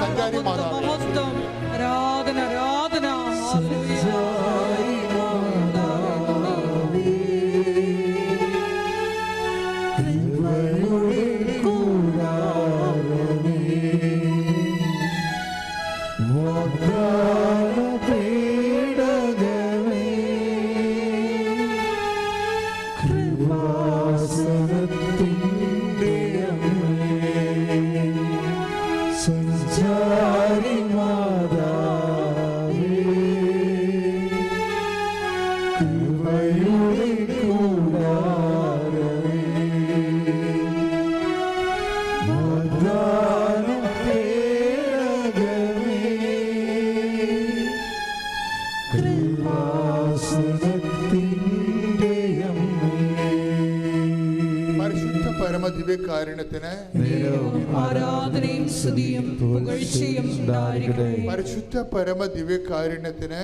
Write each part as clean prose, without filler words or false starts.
സഞ്ചാരി മാതാവേ, ആരാധന ആരാധന. പരമദിവ്യകാരുണ്യത്തിന് ആരാധനയും സ്തുതിയും പുകഴ്ചയും ഉണ്ടായിരിക്കട്ടെ. പരിശുദ്ധ പരമദിവ്യകാരുണ്യത്തിന്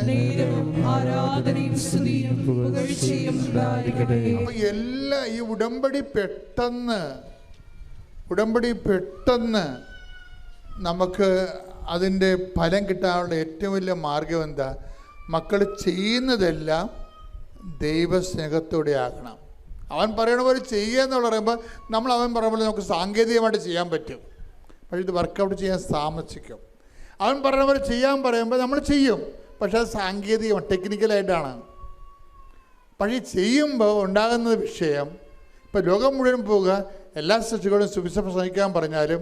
ആരാധനയും സ്തുതിയും പുകഴ്ചയും ഉണ്ടായിരിക്കട്ടെ. അപ്പൊ എല്ലാ ഈ ഉടമ്പടി പെട്ടെന്ന് നമുക്ക് അതിൻ്റെ ഫലം കിട്ടാനുള്ള ഏറ്റവും വലിയ മാർഗം എന്താ? മക്കൾ ചെയ്യുന്നതെല്ലാം ദൈവസ്നേഹത്തോടെ ആകണം. അവൻ പറയണ പോലെ ചെയ്യുക എന്നുള്ള പറയുമ്പോൾ നമ്മൾ അവൻ പറയുമ്പോൾ നമുക്ക് സാങ്കേതികമായിട്ട് ചെയ്യാൻ പറ്റും, പക്ഷേ ഇത് വർക്കൗട്ട് ചെയ്യാൻ താമസിക്കും. അവൻ പറയുന്ന പോലെ ചെയ്യാൻ പറയുമ്പോൾ നമ്മൾ ചെയ്യും, പക്ഷേ അത് സാങ്കേതികമാണ്, ടെക്നിക്കലായിട്ടാണ്. പക്ഷേ ചെയ്യുമ്പോൾ ഉണ്ടാകുന്ന വിഷയം, ഇപ്പോൾ ലോകം മുഴുവൻ പോവുക, എല്ലാ സൃഷ്ടികളും സുവിശേഷം പ്രസംഗിക്കാൻ പറഞ്ഞാലും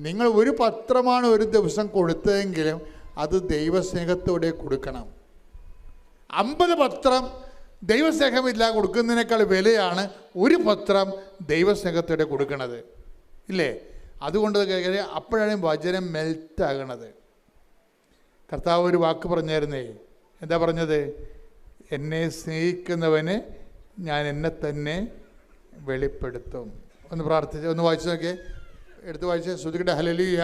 നിങ്ങൾ ഒരു പത്രമാണ് ഒരു ദിവസം കൊടുത്തതെങ്കിലും അത് ദൈവസ്നേഹത്തോടെ കൊടുക്കണം. 50 പത്രം ദൈവസ്നേഹമില്ല കൊടുക്കുന്നതിനേക്കാൾ വിലയാണ് ഒരു പത്രം ദൈവസ്നേഹത്തോടെ കൊടുക്കുന്നത്, ഇല്ലേ? അതുകൊണ്ട് അപ്പോഴാണ് വചനം മെൽറ്റാകണത്. കർത്താവ് ഒരു വാക്ക് പറഞ്ഞായിരുന്നേ, എന്താ പറഞ്ഞത്? എന്നെ സ്നേഹിക്കുന്നവന് ഞാൻ എന്നെ തന്നെ വെളിപ്പെടുത്തും. ഒന്ന് പ്രാർത്ഥിച്ച് ഒന്ന് വായിച്ചു നോക്കിയേ, എടുത്ത് വായിച്ച് ശ്രുതിക്കട്ടെ. ഹല്ലേലൂയ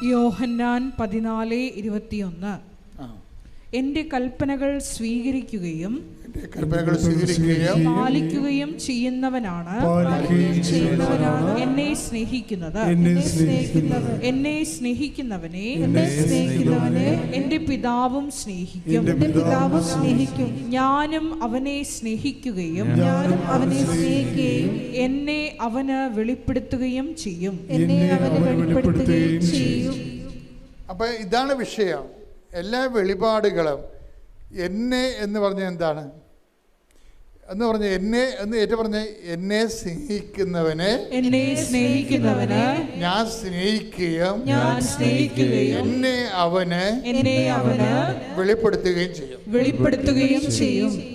യോഹന്നാൻ 14:21 എന്റെ കൽപ്പനകൾ സ്വീകരിക്കുകയും പാലിക്കുകയും ചെയ്യുന്നവനാണ് എന്നെ സ്നേഹിക്കുന്നത്. എന്നെ സ്നേഹിക്കുന്നവനെ എന്റെ പിതാവും സ്നേഹിക്കും. ഞാനും അവനെ സ്നേഹിക്കുകയും എന്നെ അവന് വെളിപ്പെടുത്തുകയും ചെയ്യും. അപ്പൊ ഇതാണ് വിഷയം. എല്ലാ വെളിപാടുകളും എന്നെ എന്ന് പറഞ്ഞാൽ എന്താണ് എന്ന് പറഞ്ഞ എന്നെ എന്ന് ഏറ്റവും പറഞ്ഞ എന്നെ സ്നേഹിക്കുന്നവന് ഞാൻ സ്നേഹിക്കുകയും എന്നെ അവന് വെളിപ്പെടുത്തുകയും ചെയ്യും.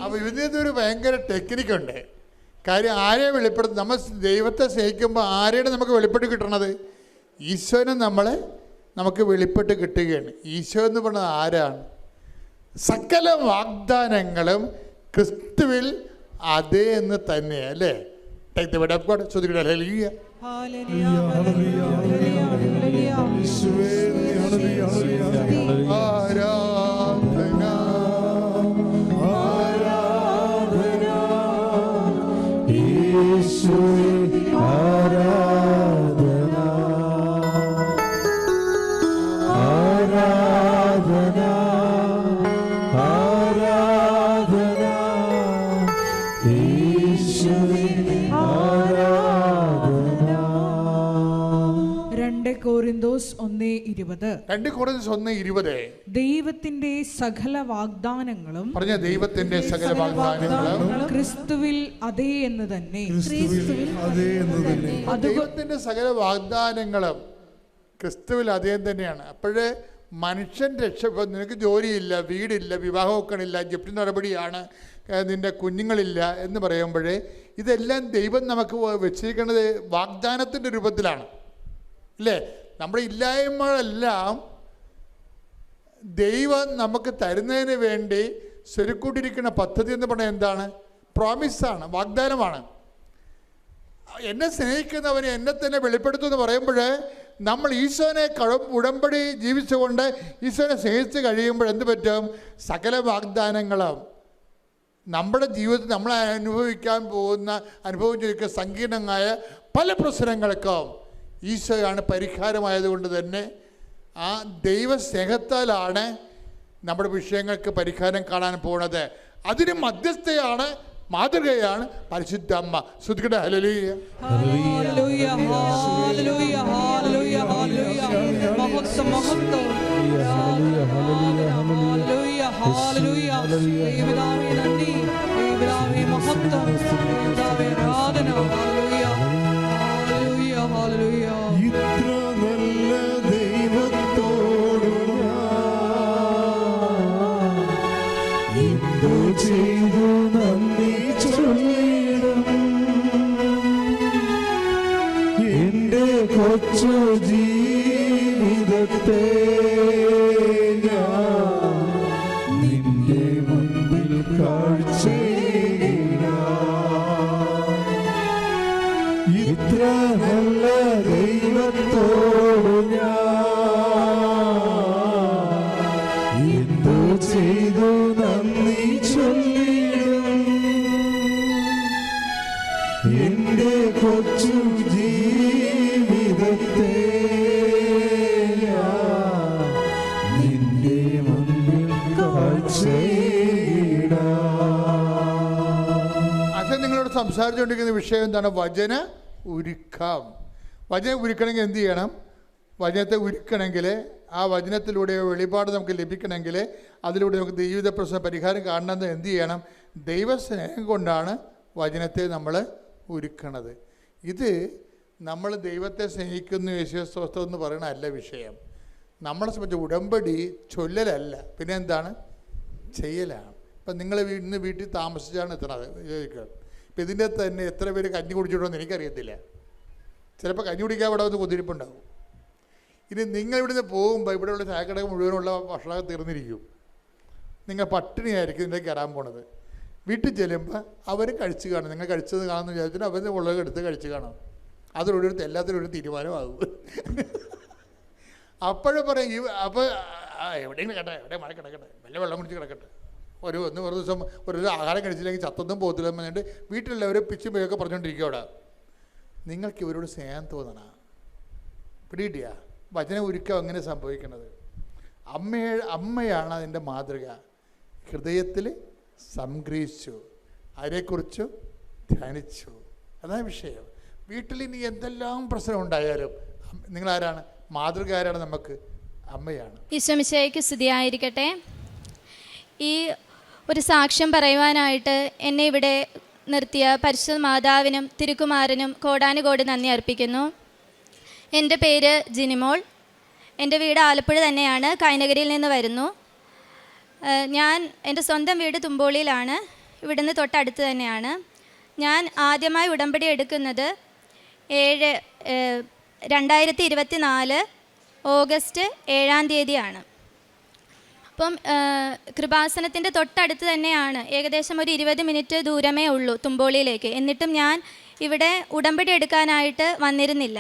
അപ്പൊ ഇതിനൊരു ഭയങ്കര ടെക്നിക്കുണ്ട്. കാര്യം ആരെ വെളിപ്പെടുത്തും? നമ്മൾ ദൈവത്തെ സ്നേഹിക്കുമ്പോൾ ആരെയാണ് നമുക്ക് വെളിപ്പെട്ട് കിട്ടണത്? ഈശോനെ നമുക്ക് വെളിപ്പെട്ട് കിട്ടുകയാണ്. ഈശോ എന്ന് പറയുന്നത് ആരാണ്? സകല വാഗ്ദാനങ്ങളും ക്രിസ്തുവിൽ അതേ എന്ന് തന്നെയാണ്, അല്ലേ? Korinthos 1:20 20. 2 Corinthians 1:20. ദൈവത്തിന്റെ സകല വാഗ്ദാനങ്ങളും പറഞ്ഞ ദൈവത്തിന്റെ സകല വാഗ്ദാനങ്ങളും ക്രിസ്തുവിൽ അതേ എന്ന് തന്നെ. ദൈവത്തിന്റെ സകല വാഗ്ദാനങ്ങളും ക്രിസ്തുവിൽ അതേ തന്നെയാണ്. അപ്പോഴേ മനുഷ്യൻ രക്ഷ, നിനക്ക് ജോലിയില്ല, വീടില്ല, വിവാഹം വെക്കണില്ല, ജപ്തി നടപടിയാണ്, നിൻ്റെ കുഞ്ഞുങ്ങളില്ല എന്ന് പറയുമ്പോഴേ ഇതെല്ലാം ദൈവം നമുക്ക് വെച്ചിരിക്കുന്നത് വാഗ്ദാനത്തിൻ്റെ രൂപത്തിലാണ്, അല്ലേ? നമ്മുടെ ഇല്ലായ്മകളെല്ലാം ദൈവം നമുക്ക് തരുന്നതിന് വേണ്ടി സ്വരുക്കൂട്ടിരിക്കുന്ന പദ്ധതി എന്ന് പറഞ്ഞാൽ എന്താണ്? പ്രോമിസാണ്, വാഗ്ദാനമാണ്. എന്നെ സ്നേഹിക്കുന്നവനെ എന്നെ തന്നെ വെളിപ്പെടുത്തുമെന്ന് പറയുമ്പോൾ നമ്മൾ ഈശോനെ ഉടമ്പടി ജീവിച്ചുകൊണ്ട് ഈശോനെ സ്നേഹിച്ച് കഴിയുമ്പോൾ എന്ത് പറ്റും? സകല വാഗ്ദാനങ്ങളും നമ്മുടെ ജീവിതത്തിൽ നമ്മൾ അനുഭവിച്ചിരിക്കുന്ന സങ്കീർണമായ പല പ്രശ്നങ്ങൾക്കും ഈശോയാണ് പരിഹാരമായതുകൊണ്ട് തന്നെ ആ ദൈവസ്നേഹത്താലാണ് നമ്മുടെ വിഷയങ്ങൾക്ക് പരിഹാരം കാണാൻ പോകുന്നത്. അതിന് മധ്യസ്ഥയാണ്, മാതൃകയാണ് പരിശുദ്ധ അമ്മ. ശ്രുതിക്കട്ടെ ഹല്ലേലൂയ. ഹല്ലേലൂയ ഹല്ലേലൂയ ഹല്ലേലൂയ ഹല്ലേലൂയ മഹത്വം മഹത്വം ഹല്ലേലൂയ ഹല്ലേലൂയ ഹല്ലേലൂയ ദൈവപിതാവേ നന്ദി, ദൈവപിതാവേ മഹത്വം, ദൈവപിതാവേ ആരാധന. ഹല്ലേലൂയ ഹല്ലേലൂയ ഹല്ലേലൂയ. ഇത്ര നല്ല ദൈവത്തോട് എന്തു ചെയ്തു നന്ദി ചൊല്ലിടും. എന്റെ കൊച്ചു ജീവിതത്തെ ഞാൻ നിന്റെ മുൻപിൽ കാഴ്ചയിടാം. ഇത്ര നല്ല ദൈവത്തോട് ഞാൻ എന്തു ചെയ്തു നന്ദി ചൊല്ലിടും. എന്റെ കൊച്ചു ജീവിതത്തെ ഞാൻ നിന്റെ മുൻപിൽ കാഴ്ചയിടാം. അച്ഛൻ നിങ്ങളോട് സംസാരിച്ചുകൊണ്ടിരിക്കുന്ന വിഷയം എന്താണ്? വചന ഉരുക്കം. വചനം ഉരുക്കണമെങ്കിൽ എന്ത് ചെയ്യണം? വചനത്തെ ഉരുക്കണമെങ്കിൽ, ആ വചനത്തിലൂടെ വെളിപാട് നമുക്ക് ലഭിക്കണമെങ്കിൽ, അതിലൂടെ നമുക്ക് ജീവിത പ്രശ്ന പരിഹാരം കാണണമെന്ന് എന്ത് ചെയ്യണം? ദൈവസ്നേഹം കൊണ്ടാണ് വചനത്തെ നമ്മൾ ഉരുക്കണത്. ഇത് നമ്മൾ ദൈവത്തെ സ്നേഹിക്കുന്നു യേശുസ്തോത്രം എന്ന് പറയണ അല്ല വിഷയം. നമ്മളെ സംബന്ധിച്ച് ഉടമ്പടി ചൊല്ലലല്ല, പിന്നെ എന്താണ്? ചെയ്യലാണ്. ഇപ്പം നിങ്ങൾ ഇന്ന് വീട്ടിൽ താമസിച്ചാണ് എത്തണത് ചോദിക്കുക. ഇപ്പം ഇതിൻ്റെ തന്നെ എത്ര പേര് കഞ്ഞി കുടിച്ചിട്ടുണ്ടെന്ന് എനിക്കറിയത്തില്ല. ചിലപ്പോൾ കഞ്ഞി കുടിക്കാൻ ഇവിടെ വന്ന് കുതിരിപ്പുണ്ടാവും. ഇനി നിങ്ങൾ ഇവിടുന്ന് പോകുമ്പോൾ ഇവിടെയുള്ള ചായക്കട മുഴുവനുള്ള ഭക്ഷണം തീർന്നിരിക്കും. നിങ്ങൾ പട്ടിണിയായിരിക്കും ഇതിൻ്റെ കയറാൻ പോണത്. വീട്ടിൽ ചെല്ലുമ്പോൾ അവർ കഴിച്ച് കാണും. നിങ്ങൾ കഴിച്ചത് കാണുമെന്ന് വിചാരിച്ചിട്ട് അവർ ഉള്ളത് എടുത്ത് കഴിച്ച് കാണും. അതിലൊരു എല്ലാത്തിനും ഒരു തീരുമാനമാകും. അപ്പോഴും പറയും അപ്പോൾ എവിടെയെങ്കിലും കേട്ടെ, എവിടെ മഴ കിടക്കട്ടെ, വല്ല വെള്ളം കുടിച്ച് കിടക്കട്ടെ, ഒരു ദിവസം ഒരു ആഹാരം കഴിച്ചില്ലെങ്കിൽ ചത്തൊന്നും പോകത്തില്ലെന്ന് പറഞ്ഞിട്ട് വീട്ടിലുള്ളവർ പിച്ചും പേയൊക്കെ പറഞ്ഞുകൊണ്ടിരിക്കും. അവിടെ നിങ്ങൾക്ക് ഇവരോട് സ്നേഹം തോന്നണം. പിടികിട്ടിയ വചനം ഒരുക്കം അങ്ങനെ സംഭവിക്കുന്നത്. അമ്മയാണ് അതിൻ്റെ മാതൃക. ഹൃദയത്തിൽ സംഗ്രഹിച്ചു, അതിനെക്കുറിച്ച് ധ്യാനിച്ചു. അതാണ് വിഷയം. വീട്ടിൽ ഇനി എന്തെല്ലാം പ്രശ്നം ഉണ്ടായാലും നിങ്ങളാരാണ്? മാതൃക ആരാണ്? നമുക്ക് അമ്മയാണ്. ഈശോ മിശിഹായ്ക്ക് സ്തുതിയായിരിക്കട്ടെ. ഈ ഒരു സാക്ഷ്യം പറയുവാനായിട്ട് എന്നെ ഇവിടെ നിർത്തിയ പരിശുദ്ധ മാതാവിനും തിരുക്കുമാരനും കോടാനുകോടി നന്ദി അർപ്പിക്കുന്നു. എൻ്റെ പേര് ജിനിമോൾ. എൻ്റെ വീട് ആലപ്പുഴ തന്നെയാണ്, കൈനഗരിയിൽ നിന്ന് വരുന്നു. ഞാൻ എൻ്റെ സ്വന്തം വീട് തുമ്പോളിയിലാണ്, ഇവിടുന്ന് തൊട്ടടുത്ത് തന്നെയാണ്. ഞാൻ ആദ്യമായി ഉടമ്പടി എടുക്കുന്നത് 2024 ഓഗസ്റ്റ് 7-ാം തീയതിയാണ്. അപ്പം കൃപാസനത്തിൻ്റെ തൊട്ടടുത്ത് തന്നെയാണ്, ഏകദേശം ഒരു 20 മിനിറ്റ് ദൂരമേ ഉള്ളൂ തുമ്പോളിയിലേക്ക്. എന്നിട്ടും ഞാൻ ഇവിടെ ഉടമ്പടി എടുക്കാനായിട്ട് വന്നിരുന്നില്ല.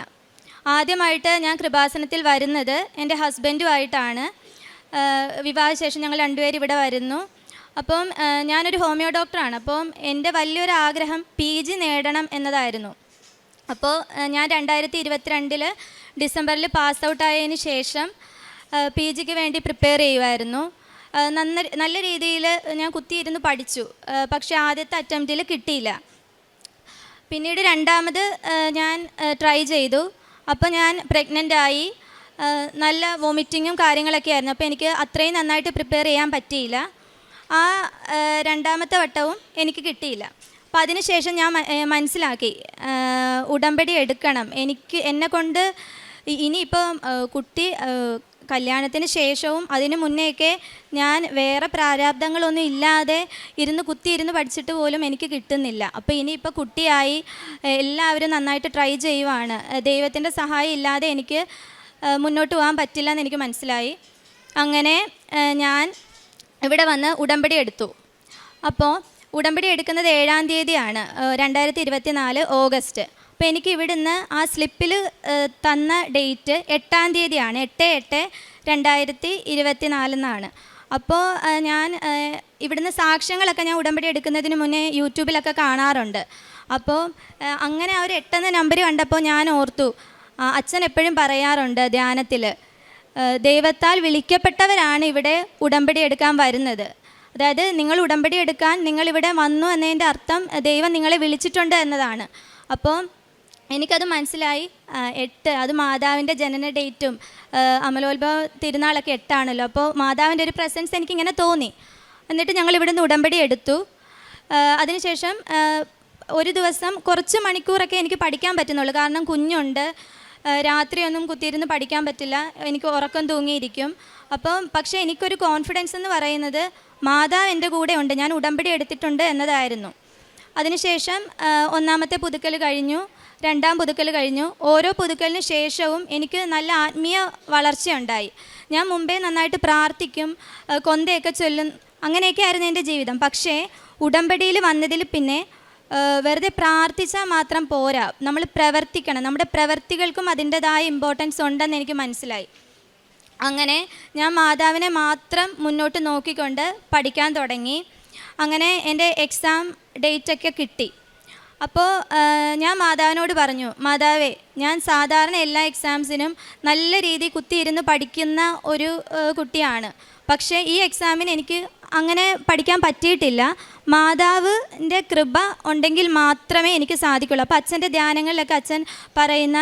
ആദ്യമായിട്ട് ഞാൻ കൃപാസനത്തിൽ വരുന്നത് എൻ്റെ ഹസ്ബൻഡുമായിട്ടാണ്. വിവാഹശേഷം ഞങ്ങൾ രണ്ടുപേരും ഇവിടെ വരുന്നു. അപ്പം ഞാനൊരു ഹോമിയോ ഡോക്ടറാണ്. അപ്പം എൻ്റെ വലിയൊരു ആഗ്രഹം PG നേടണം എന്നതായിരുന്നു. അപ്പോൾ ഞാൻ 2022 ഡിസംബറിൽ പാസ് ഔട്ടായതിന് ശേഷം PGക്ക് വേണ്ടി പ്രിപ്പയർ ചെയ്യുമായിരുന്നു. നല്ല രീതിയിൽ ഞാൻ കുത്തിയിരുന്ന് പഠിച്ചു. പക്ഷേ ആദ്യത്തെ അറ്റംപ്റ്റിൽ കിട്ടിയില്ല. പിന്നീട് രണ്ടാമത് ഞാൻ ട്രൈ ചെയ്തു. അപ്പോൾ ഞാൻ പ്രഗ്നൻ്റായി. നല്ല വോമിറ്റിങ്ങും കാര്യങ്ങളൊക്കെ ആയിരുന്നു. അപ്പോൾ എനിക്ക് അത്രയും നന്നായിട്ട് പ്രിപ്പയർ ചെയ്യാൻ പറ്റിയില്ല. ആ രണ്ടാമത്തെ വട്ടവും എനിക്ക് കിട്ടിയില്ല. അപ്പം അതിനുശേഷം ഞാൻ മനസ്സിലാക്കി ഉടമ്പടി എടുക്കണം. എന്നെക്കൊണ്ട് ഇനിയിപ്പോൾ കുട്ടി കല്യാണത്തിന് ശേഷവും അതിന് മുന്നേയൊക്കെ ഞാൻ വേറെ പ്രാരാബ്ദങ്ങളൊന്നും ഇല്ലാതെ കുത്തിയിരുന്ന് പഠിച്ചിട്ട് പോലും എനിക്ക് കിട്ടുന്നില്ല. അപ്പോൾ ഇനിയിപ്പോൾ കുട്ടിയായി എല്ലാവരും നന്നായിട്ട് ട്രൈ ചെയ്യുവാണ്. ദൈവത്തിൻ്റെ സഹായം ഇല്ലാതെ എനിക്ക് മുന്നോട്ട് പോകാൻ പറ്റില്ല എന്ന് എനിക്ക് മനസ്സിലായി. അങ്ങനെ ഞാൻ ഇവിടെ വന്ന് ഉടമ്പടി എടുത്തു. അപ്പോൾ ഉടമ്പടി എടുക്കുന്നത് 7-ാം തീയതിയാണ്, 2024 ഓഗസ്റ്റ്. അപ്പോൾ എനിക്ക് ഇവിടുന്ന് ആ സ്ലിപ്പിൽ തന്ന ഡേറ്റ് 8-ാം തീയതിയാണ്, 8/8/2024 എന്നാണ്. അപ്പോൾ ഞാൻ ഇവിടുന്ന് സാക്ഷ്യങ്ങളൊക്കെ ഞാൻ ഉടമ്പടി എടുക്കുന്നതിന് മുന്നേ യൂട്യൂബിലൊക്കെ കാണാറുണ്ട്. അപ്പോൾ അങ്ങനെ ആ ഒരു 8 എന്ന നമ്പർ കണ്ടപ്പോൾ ഞാൻ ഓർത്തു, അച്ഛൻ എപ്പോഴും പറയാറുണ്ട് ധ്യാനത്തിൽ, ദൈവത്താൽ വിളിക്കപ്പെട്ടവരാണ് ഇവിടെ ഉടമ്പടി എടുക്കാൻ വരുന്നത്. അതായത് നിങ്ങൾ ഉടമ്പടി എടുക്കാൻ നിങ്ങളിവിടെ വന്നു എന്നതിൻ്റെ അർത്ഥം ദൈവം നിങ്ങളെ വിളിച്ചിട്ടുണ്ട് എന്നതാണ്. അപ്പോൾ എനിക്കത് മനസ്സിലായി. 8 അത് മാതാവിൻ്റെ ജനന ഡേറ്റും അമലോത്ഭവ തിരുനാളൊക്കെ 8 ആണല്ലോ. അപ്പോൾ മാതാവിൻ്റെ ഒരു പ്രസൻസ് എനിക്കിങ്ങനെ തോന്നി. എന്നിട്ട് ഞങ്ങൾ ഇവിടുന്ന് ഉടമ്പടി എടുത്തു. അതിനുശേഷം ഒരു ദിവസം കുറച്ച് മണിക്കൂറൊക്കെ എനിക്ക് പഠിക്കാൻ പറ്റുന്നുള്ളൂ. കാരണം കുഞ്ഞുണ്ട്, രാത്രിയൊന്നും കുത്തിയിരുന്ന് പഠിക്കാൻ പറ്റില്ല, എനിക്ക് ഉറക്കം തൂങ്ങിയിരിക്കും. പക്ഷേ എനിക്കൊരു കോൺഫിഡൻസ് എന്ന് പറയുന്നത് മാതാവ് എൻ്റെ കൂടെ ഉണ്ട്, ഞാൻ ഉടമ്പടി എടുത്തിട്ടുണ്ട് എന്നതായിരുന്നു. അതിനുശേഷം 1-ാമത്തെ പുതുക്കൽ കഴിഞ്ഞു, 2-ാം പുതുക്കൽ കഴിഞ്ഞു. ഓരോ പുതുക്കലിന് ശേഷവും എനിക്ക് നല്ല ആത്മീയ വളർച്ചയുണ്ടായി. ഞാൻ മുമ്പേ നന്നായിട്ട് പ്രാർത്ഥിക്കും, കൊന്തയൊക്കെ ചൊല്ലും, അങ്ങനെയൊക്കെ ആയിരുന്നു എൻ്റെ ജീവിതം. പക്ഷേ ഉടമ്പടിയിൽ വന്നതിൽ പിന്നെ വെറുതെ പ്രാർത്ഥിച്ചാൽ മാത്രം പോരാ, നമ്മൾ പ്രവർത്തിക്കണം. നമ്മുടെ പ്രവർത്തികൾക്കും അതിൻ്റെതായ ഇമ്പോർട്ടൻസ് ഉണ്ടെന്ന് എനിക്ക് മനസ്സിലായി. അങ്ങനെ ഞാൻ മാതാവിനെ മാത്രം മുന്നോട്ട് നോക്കിക്കൊണ്ട് പഠിക്കാൻ തുടങ്ങി. അങ്ങനെ എൻ്റെ എക്സാം ഡേറ്റൊക്കെ കിട്ടി. അപ്പോൾ ഞാൻ മാതാവിനോട് പറഞ്ഞു, മാതാവേ, ഞാൻ സാധാരണ എല്ലാ എക്സാംസിനും നല്ല രീതിയിൽ കുത്തിയിരുന്ന് പഠിക്കുന്ന ഒരു കുട്ടിയാണ്. പക്ഷേ ഈ എക്സാമിന് എനിക്ക് അങ്ങനെ പഠിക്കാൻ പറ്റിയിട്ടില്ല. മാതാവിൻ്റെ കൃപ ഉണ്ടെങ്കിൽ മാത്രമേ എനിക്ക് സാധിക്കുള്ളൂ. അപ്പോൾ അച്ഛൻ്റെ ധ്യാനങ്ങളിലൊക്കെ അച്ഛൻ പറയുന്ന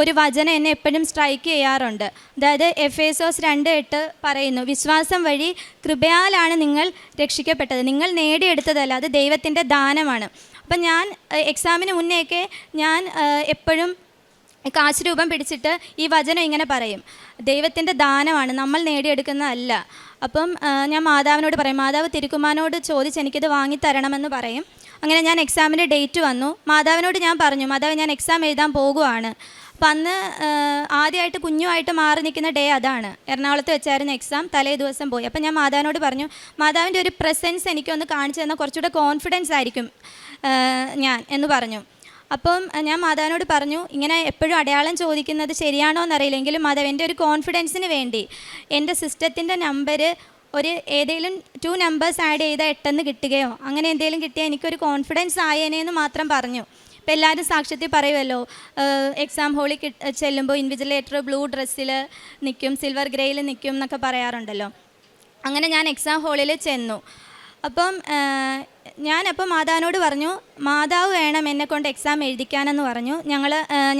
ഒരു വചനം എന്നെ എപ്പോഴും സ്ട്രൈക്ക് ചെയ്യാറുണ്ട്. അതായത് എഫേസോസ് 2:8 പറയുന്നു, വിശ്വാസം വഴി കൃപയാലാണ് നിങ്ങൾ രക്ഷിക്കപ്പെട്ടത്, നിങ്ങൾ നേടിയെടുത്തതല്ല, അത് ദൈവത്തിൻ്റെ ദാനമാണ്. അപ്പം ഞാൻ എക്സാമിന് മുന്നേയൊക്കെ ഞാൻ എപ്പോഴും കാശ് രൂപം പിടിച്ചിട്ട് ഈ വചനം ഇങ്ങനെ പറയും, ദൈവത്തിൻ്റെ ദാനമാണ്, നമ്മൾ നേടിയെടുക്കുന്നതല്ല. അപ്പം ഞാൻ മാതാവിനോട് പറയും, മാതാവ് തിരുക്കുമാരനോട് ചോദിച്ച് എനിക്കിത് വാങ്ങിത്തരണമെന്ന് പറയും. അങ്ങനെ ഞാൻ എക്സാമിൻ്റെ ഡേറ്റ് വന്നു. മാതാവിനോട് ഞാൻ പറഞ്ഞു, മാതാവ്, ഞാൻ എക്സാം എഴുതാൻ പോകുവാണ്. അപ്പം അന്ന് ആദ്യമായിട്ട് കുഞ്ഞുമായിട്ട് മാറി നിൽക്കുന്ന ഡേ അതാണ്. എറണാകുളത്ത് വെച്ചായിരുന്നു എക്സാം, തലേ ദിവസം പോയി. അപ്പം ഞാൻ മാതാവിനോട് പറഞ്ഞു, മാതാവിൻ്റെ ഒരു പ്രസൻസ് എനിക്കൊന്ന് കാണിച്ചു തന്നാൽ കുറച്ചുകൂടെ കോൺഫിഡൻസ് ആയിരിക്കും ഞാൻ എന്ന് പറഞ്ഞു. അപ്പം ഞാൻ മാതാവിനോട് പറഞ്ഞു, ഇങ്ങനെ എപ്പോഴും അടയാളം ചോദിക്കുന്നത് ശരിയാണോ എന്നറിയില്ല, എങ്കിലും മാതാവ് എൻ്റെ ഒരു കോൺഫിഡൻസിന് വേണ്ടി എൻ്റെ സിസ്റ്റത്തിൻ്റെ നമ്പർ ഏതെങ്കിലും 2 നമ്പേഴ്സ് ആഡ് ചെയ്താൽ 8 കിട്ടുകയോ അങ്ങനെ എന്തെങ്കിലും കിട്ടിയാൽ എനിക്കൊരു കോൺഫിഡൻസ് ആയേനെന്ന് മാത്രം പറഞ്ഞു. ഇപ്പോൾ എല്ലാവരും സാക്ഷ്യത്തിൽ പറയുമല്ലോ, എക്സാം ഹോളിൽ ചെല്ലുമ്പോൾ ഇൻവിജിലേറ്റർ ബ്ലൂ ഡ്രസ്സിൽ നിൽക്കും, സിൽവർ ഗ്രേയിൽ നിൽക്കും എന്നൊക്കെ പറയാറുണ്ടല്ലോ. അങ്ങനെ ഞാൻ എക്സാം ഹോളിൽ ചെന്നു. അപ്പം ഞാനപ്പോൾ മാതാവിനോട് പറഞ്ഞു, മാതാവ് വേണം എന്നെക്കൊണ്ട് എക്സാം എഴുതിക്കാനെന്ന് പറഞ്ഞു.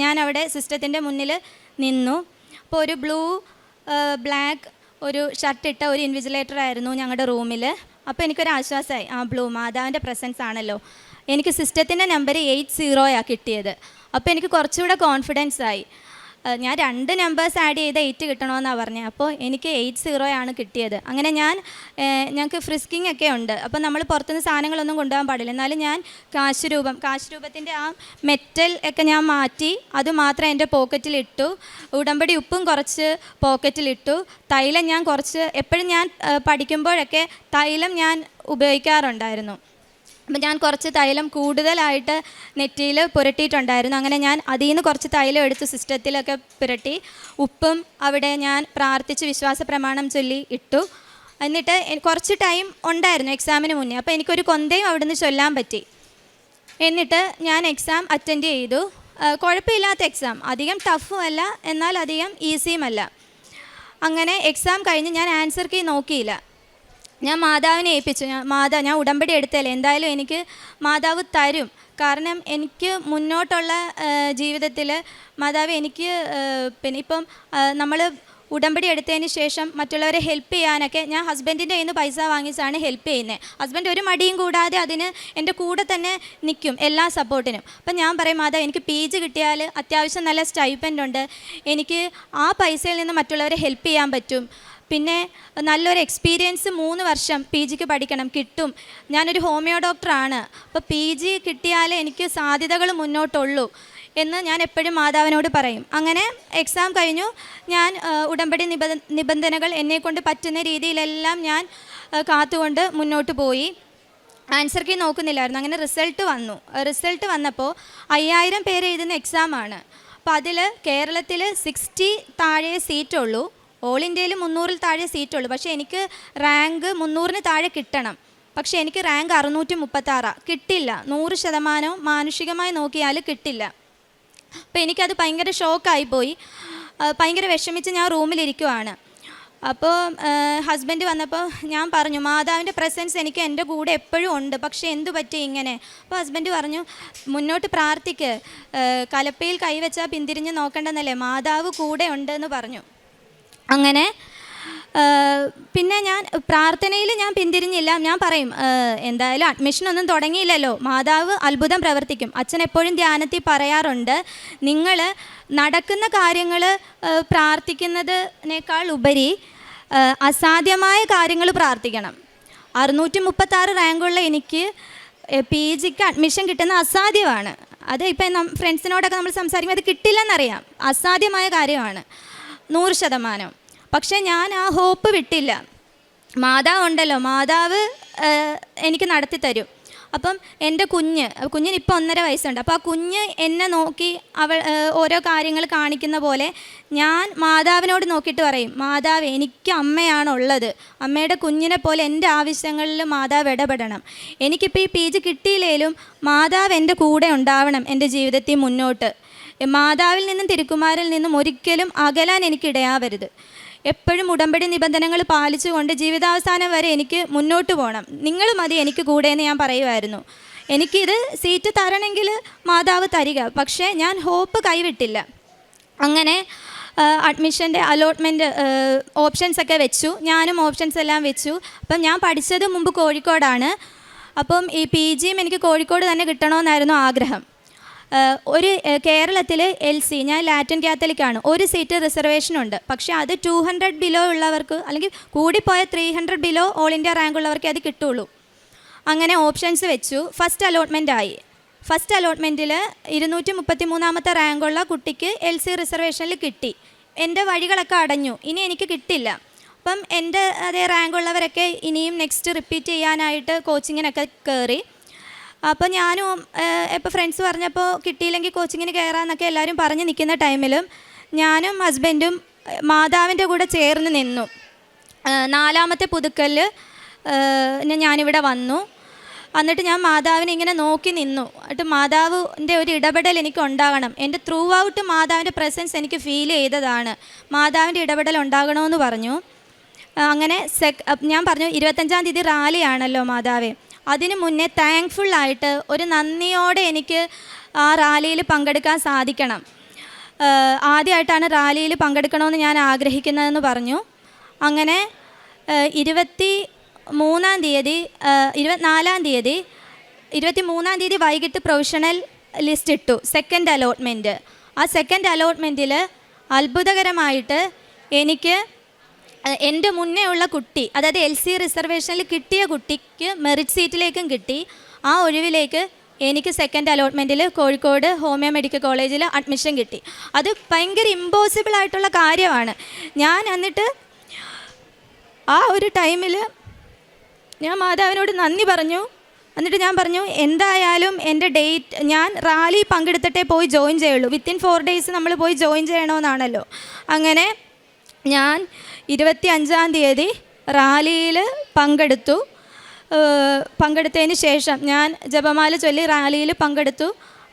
ഞാനവിടെ സിസ്റ്റത്തിൻ്റെ മുന്നിൽ നിന്നു. അപ്പോൾ ഒരു ബ്ലൂ ബ്ലാക്ക് ഒരു ഷർട്ടിട്ട ഒരു ഇൻവിജിലേറ്റർ ആയിരുന്നു ഞങ്ങളുടെ റൂമിൽ. അപ്പോൾ എനിക്കൊരു ആശ്വാസമായി, ബ്ലൂ മാതാവിൻ്റെ പ്രസൻസ് ആണല്ലോ. എനിക്ക് സിസ്റ്റത്തിൻ്റെ നമ്പർ 80 കിട്ടിയത്. അപ്പോൾ എനിക്ക് കുറച്ചുകൂടെ കോൺഫിഡൻസ് ആയി. ഞാൻ 2 നമ്പേഴ്സ് ആഡ് ചെയ്ത് 8 കിട്ടണമെന്നാണ് പറഞ്ഞത്. അപ്പോൾ എനിക്ക് 80 കിട്ടിയത്. അങ്ങനെ ഞങ്ങൾക്ക് ഫ്രിസ്കിങ് ഒക്കെ ഉണ്ട്. അപ്പോൾ നമ്മൾ പുറത്തുനിന്ന് സാധനങ്ങളൊന്നും കൊണ്ടുപോകാൻ പാടില്ല. എന്നാലും ഞാൻ കാശ് രൂപത്തിൻ്റെ ആ മെറ്റൽ ഒക്കെ ഞാൻ മാറ്റി, അത് മാത്രം എൻ്റെ പോക്കറ്റിലിട്ടു. ഉടമ്പടി ഉപ്പും കുറച്ച് പോക്കറ്റിലിട്ടു. തൈലം ഞാൻ എപ്പോഴും ഞാൻ പഠിക്കുമ്പോഴൊക്കെ തൈലം ഞാൻ ഉപയോഗിക്കാറുണ്ടായിരുന്നു. അപ്പം ഞാൻ കുറച്ച് തൈലം കൂടുതലായിട്ട് നെറ്റിയിൽ പുരട്ടിയിട്ടുണ്ടായിരുന്നു. അങ്ങനെ ഞാൻ അതിൽ നിന്ന് കുറച്ച് തൈലം എടുത്ത് സിസ്റ്റത്തിലൊക്കെ പുരട്ടി, ഉപ്പും അവിടെ ഞാൻ പ്രാർത്ഥിച്ച് വിശ്വാസ പ്രമാണം ചൊല്ലി ഇട്ടു. എന്നിട്ട് കുറച്ച് ടൈം ഉണ്ടായിരുന്നു എക്സാമിന് മുന്നേ. അപ്പോൾ എനിക്കൊരു കൊന്തയും അവിടെ നിന്ന് ചൊല്ലാൻ പറ്റി. എന്നിട്ട് ഞാൻ എക്സാം അറ്റൻഡ് ചെയ്തു. കുഴപ്പമില്ലാത്ത എക്സാം, അധികം ടഫും അല്ല എന്നാൽ അധികം ഈസിയുമല്ല. അങ്ങനെ എക്സാം കഴിഞ്ഞ് ഞാൻ ആൻസർ കീ നോക്കിയില്ല. ഞാൻ മാതാവിനെ ഏൽപ്പിച്ചു. ഞാൻ ഉടമ്പടി എടുത്തല്ലേ, എന്തായാലും എനിക്ക് മാതാവ് തരും, കാരണം എനിക്ക് മുന്നോട്ടുള്ള ജീവിതത്തിൽ മാതാവ് എനിക്ക് പിന്നെ ഇപ്പം നമ്മൾ ഉടമ്പടി എടുത്തതിന് ശേഷം മറ്റുള്ളവരെ ഹെൽപ്പ് ചെയ്യാനൊക്കെ ഞാൻ ഹസ്ബൻഡിൻ്റെ കയ്യിൽ നിന്ന് പൈസ വാങ്ങിച്ചാണ് ഹെൽപ്പ് ചെയ്യുന്നത്. ഹസ്ബൻഡ് ഒരു മടിയും കൂടാതെ അതിന് എൻ്റെ കൂടെ തന്നെ നിൽക്കും, എല്ലാ സപ്പോർട്ടിനും. അപ്പം ഞാൻ പറയും, മാതാവ് എനിക്ക് PG കിട്ടിയാൽ അത്യാവശ്യം നല്ല സ്റ്റൈപ്പൻഡ് ഉണ്ട്, എനിക്ക് ആ പൈസയിൽ നിന്ന് മറ്റുള്ളവരെ ഹെൽപ്പ് ചെയ്യാൻ പറ്റും, പിന്നെ നല്ലൊരു എക്സ്പീരിയൻസ് 3 വർഷം PGക്ക് പഠിക്കണം കിട്ടും. ഞാനൊരു ഹോമിയോ ഡോക്ടറാണ്, അപ്പോൾ PG കിട്ടിയാലേ എനിക്ക് സാധ്യതകൾ മുന്നോട്ടുള്ളൂ എന്ന് ഞാൻ എപ്പോഴും മാതാവിനോട് പറയും. അങ്ങനെ എക്സാം കഴിഞ്ഞു. ഞാൻ ഉടമ്പടി നിബന്ധനകൾ എന്നെക്കൊണ്ട് പറ്റുന്ന രീതിയിലെല്ലാം ഞാൻ കാത്തുകൊണ്ട് മുന്നോട്ട് പോയി. ആൻസർ കീ നോക്കുന്നില്ലായിരുന്നു. അങ്ങനെ റിസൾട്ട് വന്നപ്പോൾ 5000 പേര് എഴുതുന്ന എക്സാമാണ്. അപ്പോൾ അതിൽ കേരളത്തിൽ 60 താഴെ സീറ്റുള്ളൂ, ഓൾ ഇന്ത്യയിൽ 300-ൽ താഴെ സീറ്റുള്ളൂ. പക്ഷേ എനിക്ക് റാങ്ക് 300-ന് താഴെ കിട്ടണം. പക്ഷേ എനിക്ക് റാങ്ക് 636 കിട്ടില്ല. 100% മാനുഷികമായി നോക്കിയാൽ കിട്ടില്ല. അപ്പോൾ എനിക്കത് ഭയങ്കര ഷോക്കായിപ്പോയി, ഭയങ്കര വിഷമിച്ച് ഞാൻ റൂമിലിരിക്കുവാണ്. അപ്പോൾ ഹസ്ബൻഡ് വന്നപ്പോൾ ഞാൻ പറഞ്ഞു, മാതാവിൻ്റെ പ്രസൻസ് എനിക്ക് എൻ്റെ കൂടെ എപ്പോഴും ഉണ്ട്, പക്ഷേ എന്തു പറ്റി ഇങ്ങനെ? അപ്പോൾ ഹസ്ബൻഡ് പറഞ്ഞു, മുന്നോട്ട് പ്രാർത്ഥിക്ക്, കലപ്പയിൽ കൈവച്ചാൽ പിന്തിരിഞ്ഞ് നോക്കണ്ടെന്നല്ലേ, മാതാവ് കൂടെ ഉണ്ടെന്ന് പറഞ്ഞു. അങ്ങനെ പിന്നെ ഞാൻ പ്രാർത്ഥനയിൽ ഞാൻ പിന്തിരിഞ്ഞില്ല. ഞാൻ പറയും, എന്തായാലും അഡ്മിഷനൊന്നും തുടങ്ങിയില്ലല്ലോ, മാതാവ് അത്ഭുതം പ്രവർത്തിക്കും. അച്ഛൻ എപ്പോഴും ധ്യാനത്തിൽ പറയാറുണ്ട്, നിങ്ങൾ നടക്കുന്ന കാര്യങ്ങൾ പ്രാർത്ഥിക്കുന്നതിനേക്കാൾ ഉപരി അസാധ്യമായ കാര്യങ്ങൾ പ്രാർത്ഥിക്കണം. 636 റാങ്കുള്ള എനിക്ക് PGക്ക് അഡ്മിഷൻ കിട്ടുന്ന അസാധ്യമാണ്. അത് ഇപ്പം ഫ്രണ്ട്സിനോടൊക്കെ നമ്മൾ സംസാരിക്കുമ്പോൾ അത് കിട്ടില്ലെന്നറിയാം, അസാധ്യമായ കാര്യമാണ് 100%. പക്ഷേ ഞാൻ ആ ഹോപ്പ് വിട്ടില്ല. മാതാവ് ഉണ്ടല്ലോ, മാതാവ് എനിക്ക് നടത്തി തരും. അപ്പം എൻ്റെ കുഞ്ഞിന് ഇപ്പോൾ 1.5 വയസ്സുണ്ട്. അപ്പോൾ ആ കുഞ്ഞ് എന്നെ നോക്കി ഓരോ കാര്യങ്ങൾ കാണിക്കുന്ന പോലെ ഞാൻ മാതാവിനോട് നോക്കിയിട്ട് പറയും, മാതാവ് എനിക്ക് അമ്മയാണുള്ളത്, അമ്മയുടെ കുഞ്ഞിനെ പോലെ എൻ്റെ ആവശ്യങ്ങളിൽ മാതാവ് ഇടപെടണം. എനിക്കിപ്പോൾ ഈ PG കിട്ടിയില്ലെങ്കിലും മാതാവ് എൻ്റെ കൂടെ ഉണ്ടാവണം എൻ്റെ ജീവിതത്തിൽ മുന്നോട്ട്. മാതാവിൽ നിന്നും തിരുക്കുമാരിൽ നിന്നും ഒരിക്കലും അകലാൻ എനിക്കിടയാവരുത്. എപ്പോഴും ഉടമ്പടി നിബന്ധനകൾ പാലിച്ചുകൊണ്ട് ജീവിതാവസാനം വരെ എനിക്ക് മുന്നോട്ട് പോകണം. നിങ്ങൾ മതി എനിക്ക് കൂടെ എന്ന് ഞാൻ പറയുമായിരുന്നു. എനിക്കിത് സീറ്റ് തരണമെങ്കിൽ മാതാവ് തരിക, പക്ഷേ ഞാൻ ഹോപ്പ് കൈവിട്ടില്ല. അങ്ങനെ അഡ്മിഷൻ്റെ അലോട്ട്മെൻറ്റ് ഓപ്ഷൻസൊക്കെ വെച്ചു, ഞാനും ഓപ്ഷൻസ് എല്ലാം വെച്ചു. അപ്പം ഞാൻ പഠിച്ചത് മുമ്പ് കോഴിക്കോടാണ്. അപ്പം ഈ PGയും എനിക്ക് കോഴിക്കോട് തന്നെ കിട്ടണമെന്നായിരുന്നു ആഗ്രഹം. ഒരു കേരളത്തിൽ LC, ഞാൻ ലാറ്റിൻ കാത്തലിക്കാണ്, ഒരു സീറ്റ് റിസർവേഷനുണ്ട്. പക്ഷേ അത് 200 ബിലോ ഉള്ളവർക്ക്, അല്ലെങ്കിൽ കൂടിപ്പോയ 300 ബിലോ ഓൾ ഇന്ത്യ റാങ്ക് ഉള്ളവർക്കേ അത് കിട്ടുള്ളൂ. അങ്ങനെ ഓപ്ഷൻസ് വെച്ചു. ഫസ്റ്റ് അലോട്ട്മെൻറ്റിൽ 233 റാങ്കുള്ള കുട്ടിക്ക് LC റിസർവേഷനിൽ കിട്ടി. എൻ്റെ വഴികളൊക്കെ അടഞ്ഞു, ഇനി എനിക്ക് കിട്ടില്ല. അപ്പം എൻ്റെ അതേ റാങ്കുള്ളവരൊക്കെ ഇനിയും നെക്സ്റ്റ് റിപ്പീറ്റ് ചെയ്യാനായിട്ട് കോച്ചിങ്ങിനൊക്കെ കയറി. അപ്പോൾ ഞാനും ഇപ്പോൾ ഫ്രണ്ട്സ് പറഞ്ഞപ്പോൾ കിട്ടിയില്ലെങ്കിൽ കോച്ചിങ്ങിന് കയറാമെന്നൊക്കെ എല്ലാവരും പറഞ്ഞ് നിൽക്കുന്ന ടൈമിലും ഞാനും ഹസ്ബൻഡും മാതാവിൻ്റെ കൂടെ ചേർന്ന് നിന്നു. 4ാമത്തെ പുതുക്കലിൽ ഞാനിവിടെ വന്നു. എന്നിട്ട് ഞാൻ മാതാവിനെ ഇങ്ങനെ നോക്കി നിന്നു. എന്നിട്ട് മാതാവിൻ്റെ ഒരു ഇടപെടൽ എനിക്ക് ഉണ്ടാകണം. എൻ്റെ ത്രൂ ഔട്ട് മാതാവിൻ്റെ പ്രസൻസ് എനിക്ക് ഫീൽ ചെയ്തതാണ്. മാതാവിൻ്റെ ഇടപെടൽ ഉണ്ടാകണമെന്ന് പറഞ്ഞു. അങ്ങനെ ഞാൻ പറഞ്ഞു, 25-ാം തീയതി റാലിയാണല്ലോ മാതാവേ, അതിന് മുന്നേ താങ്ക്ഫുള്ളായിട്ട് ഒരു നന്ദിയോടെ എനിക്ക് ആ റാലിയിൽ പങ്കെടുക്കാൻ സാധിക്കണം. ആദ്യമായിട്ടാണ് റാലിയിൽ പങ്കെടുക്കണമെന്ന് ഞാൻ ആഗ്രഹിക്കുന്നതെന്ന് പറഞ്ഞു. അങ്ങനെ 23-ാം തീയതി വൈകിട്ട് പ്രൊവിഷണൽ ലിസ്റ്റ് ഇട്ടു, സെക്കൻഡ് അലോട്ട്മെൻറ്റ്. ആ സെക്കൻഡ് അലോട്ട്മെൻറ്റിൽ അത്ഭുതകരമായിട്ട് എനിക്ക് എൻ്റെ മുന്നേ ഉള്ള കുട്ടി, അതായത് LC റിസർവേഷനിൽ കിട്ടിയ കുട്ടിക്ക് മെറിറ്റ് സീറ്റിലേക്കും കിട്ടി. ആ ഒഴിവിലേക്ക് എനിക്ക് സെക്കൻഡ് അലോട്ട്മെൻറ്റിൽ കോഴിക്കോട് ഹോമിയോ മെഡിക്കൽ കോളേജിൽ അഡ്മിഷൻ കിട്ടി. അത് ഭയങ്കര ഇമ്പോസിബിൾ ആയിട്ടുള്ള കാര്യമാണ്. ഞാൻ എന്നിട്ട് ആ ഒരു ടൈമിൽ ഞാൻ മാതാവിനോട് നന്ദി പറഞ്ഞു. എന്നിട്ട് ഞാൻ പറഞ്ഞു, എന്തായാലും എൻ്റെ ഡേറ്റ്, ഞാൻ റാലി പങ്കെടുത്തിട്ടേ പോയി ജോയിൻ ചെയ്യുള്ളൂ, വിത്തിൻ 4 ഡേയ്സ് നമ്മൾ പോയി ജോയിൻ ചെയ്യണമെന്നാണല്ലോ. അങ്ങനെ ഞാൻ 25-ാം തീയതി റാലിയിൽ പങ്കെടുത്തതിന് ശേഷം ഞാൻ ജപമാല ചൊല്ലി റാലിയിൽ പങ്കെടുത്തു.